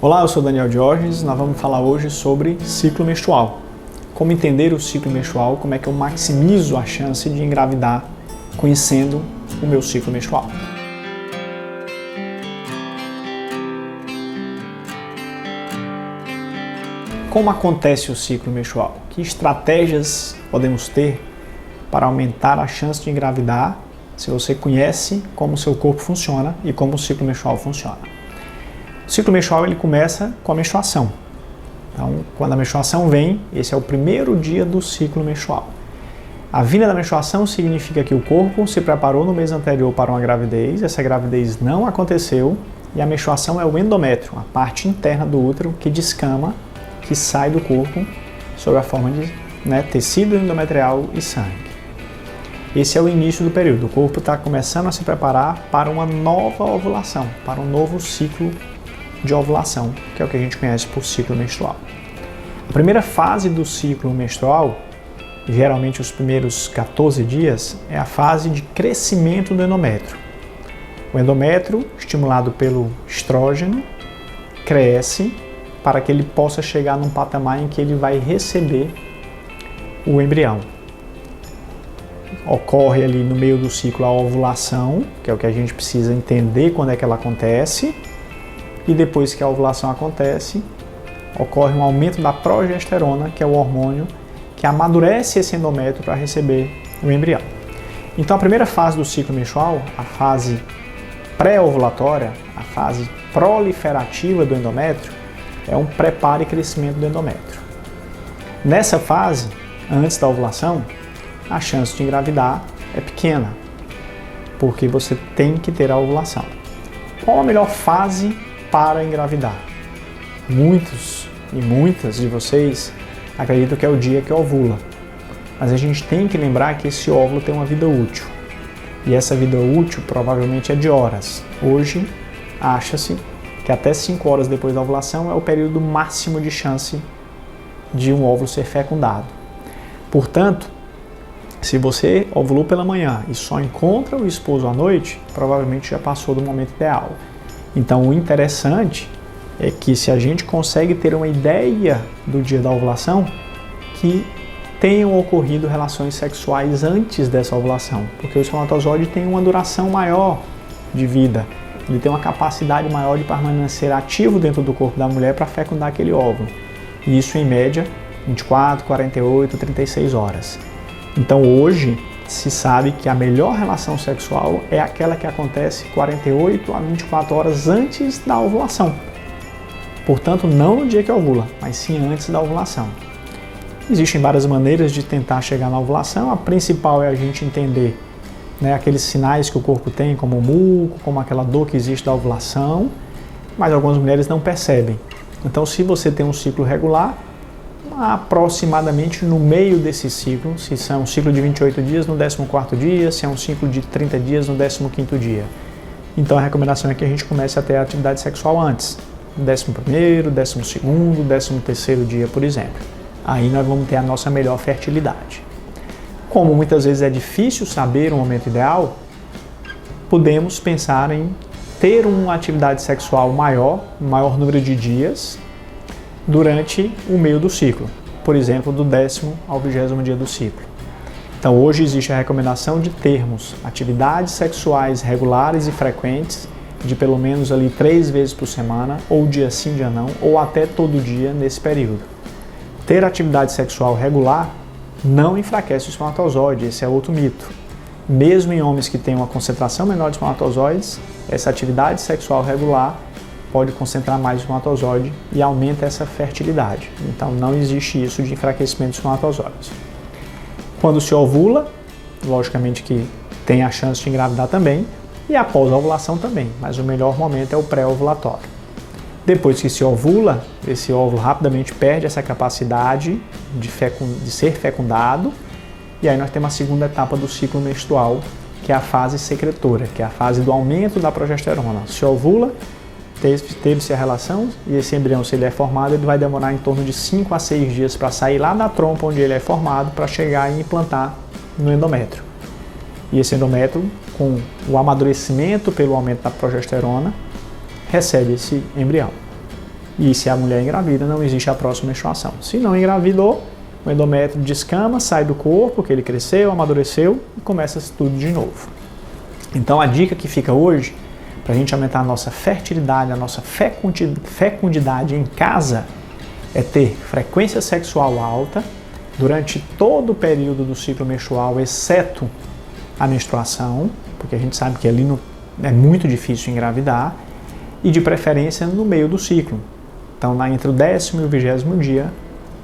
Olá, eu sou Daniel Diógenes, nós vamos falar hoje sobre ciclo menstrual. Como entender o ciclo menstrual, como é que eu maximizo a chance de engravidar conhecendo o meu ciclo menstrual. Como acontece o ciclo menstrual? Que estratégias podemos ter para aumentar a chance de engravidar se você conhece como o seu corpo funciona e como o ciclo menstrual funciona? O ciclo menstrual ele começa com a menstruação. Então, quando a menstruação vem, esse é o primeiro dia do ciclo menstrual. A vinda da menstruação significa que o corpo se preparou no mês anterior para uma gravidez, essa gravidez não aconteceu e a menstruação é o endométrio, a parte interna do útero que descama, que sai do corpo sob a forma de tecido endometrial e sangue. Esse é o início do período. O corpo está começando a se preparar para uma nova ovulação, para um novo ciclo de ovulação, que é o que a gente conhece por ciclo menstrual. A primeira fase do ciclo menstrual, geralmente os primeiros 14 dias, é a fase de crescimento do endométrio. O endométrio, estimulado pelo estrógeno, cresce para que ele possa chegar num patamar em que ele vai receber o embrião. Ocorre ali no meio do ciclo a ovulação, que é o que a gente precisa entender quando é que ela acontece, e depois que a ovulação acontece, ocorre um aumento da progesterona, que é o hormônio que amadurece esse endométrio para receber o embrião. Então a primeira fase do ciclo menstrual, a fase pré-ovulatória, a fase proliferativa do endométrio, é um preparo e crescimento do endométrio. Nessa fase, antes da ovulação, a chance de engravidar é pequena, porque você tem que ter a ovulação. Qual a melhor fase para engravidar? Muitos e muitas de vocês acreditam que é o dia que ovula, mas a gente tem que lembrar que esse óvulo tem uma vida útil, e essa vida útil provavelmente é de horas. Hoje, acha-se que até 5 horas depois da ovulação é o período máximo de chance de um óvulo ser fecundado. Portanto, se você ovulou pela manhã e só encontra o esposo à noite, provavelmente já passou do momento ideal. Então, o interessante é que se a gente consegue ter uma ideia do dia da ovulação, que tenham ocorrido relações sexuais antes dessa ovulação, porque o espermatozoide tem uma duração maior de vida, ele tem uma capacidade maior de permanecer ativo dentro do corpo da mulher para fecundar aquele óvulo. E isso, em média, 24, 48, 36 horas. Então, hoje, se sabe que a melhor relação sexual é aquela que acontece 48 a 24 horas antes da ovulação. Portanto, não no dia que ovula, mas sim antes da ovulação. Existem várias maneiras de tentar chegar na ovulação. A principal é a gente entender aqueles sinais que o corpo tem, como o muco, como aquela dor que existe da ovulação, mas algumas mulheres não percebem. Então, se você tem um ciclo regular, aproximadamente no meio desse ciclo, se é um ciclo de 28 dias, no 14º dia, se é um ciclo de 30 dias, no 15º dia. Então, a recomendação é que a gente comece a ter a atividade sexual antes, no 11º, 12º, 13º dia, por exemplo. Aí nós vamos ter a nossa melhor fertilidade. Como muitas vezes é difícil saber o momento ideal, podemos pensar em ter uma atividade sexual maior, um maior número de dias, durante o meio do ciclo, por exemplo, do 10º ao 20º dia do ciclo. Então, hoje existe a recomendação de termos atividades sexuais regulares e frequentes, de pelo menos ali 3 vezes por semana, ou dia sim, dia não, ou até todo dia nesse período. Ter atividade sexual regular não enfraquece o espermatozoide, esse é outro mito. Mesmo em homens que têm uma concentração menor de espermatozoides, essa atividade sexual regular pode concentrar mais o espermatozoide e aumenta essa fertilidade. Então, não existe isso de enfraquecimento dos espermatozoides. Quando se ovula, logicamente que tem a chance de engravidar também, e após a ovulação também, mas o melhor momento é o pré-ovulatório. Depois que se ovula, esse óvulo rapidamente perde essa capacidade de ser fecundado, e aí nós temos a segunda etapa do ciclo menstrual, que é a fase secretora, que é a fase do aumento da progesterona. Se ovula, teve-se a relação, e esse embrião, se ele é formado, ele vai demorar em torno de 5 a 6 dias para sair lá da trompa onde ele é formado, para chegar e implantar no endométrio. E esse endométrio, com o amadurecimento pelo aumento da progesterona, recebe esse embrião. E se a mulher engravida, não existe a próxima menstruação. Se não engravidou, o endométrio descama, sai do corpo, porque ele cresceu, amadureceu e começa tudo de novo. Então a dica que fica hoje, para a gente aumentar a nossa fertilidade, a nossa fecundidade em casa, é ter frequência sexual alta durante todo o período do ciclo menstrual, exceto a menstruação, porque a gente sabe que ali é muito difícil engravidar, e de preferência no meio do ciclo. Então, entre o 10º e o 20º dia,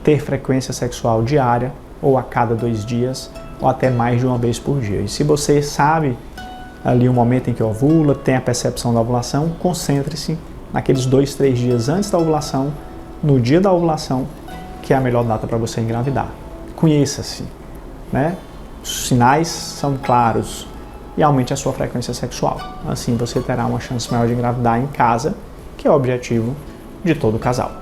ter frequência sexual diária, ou a cada 2 dias, ou até mais de uma vez por dia. E se você sabe ali o momento em que ovula, tem a percepção da ovulação, concentre-se naqueles 2, 3 dias antes da ovulação, no dia da ovulação, que é a melhor data para você engravidar. Conheça-se, né? Os sinais são claros e aumente a sua frequência sexual. Assim você terá uma chance maior de engravidar em casa, que é o objetivo de todo casal.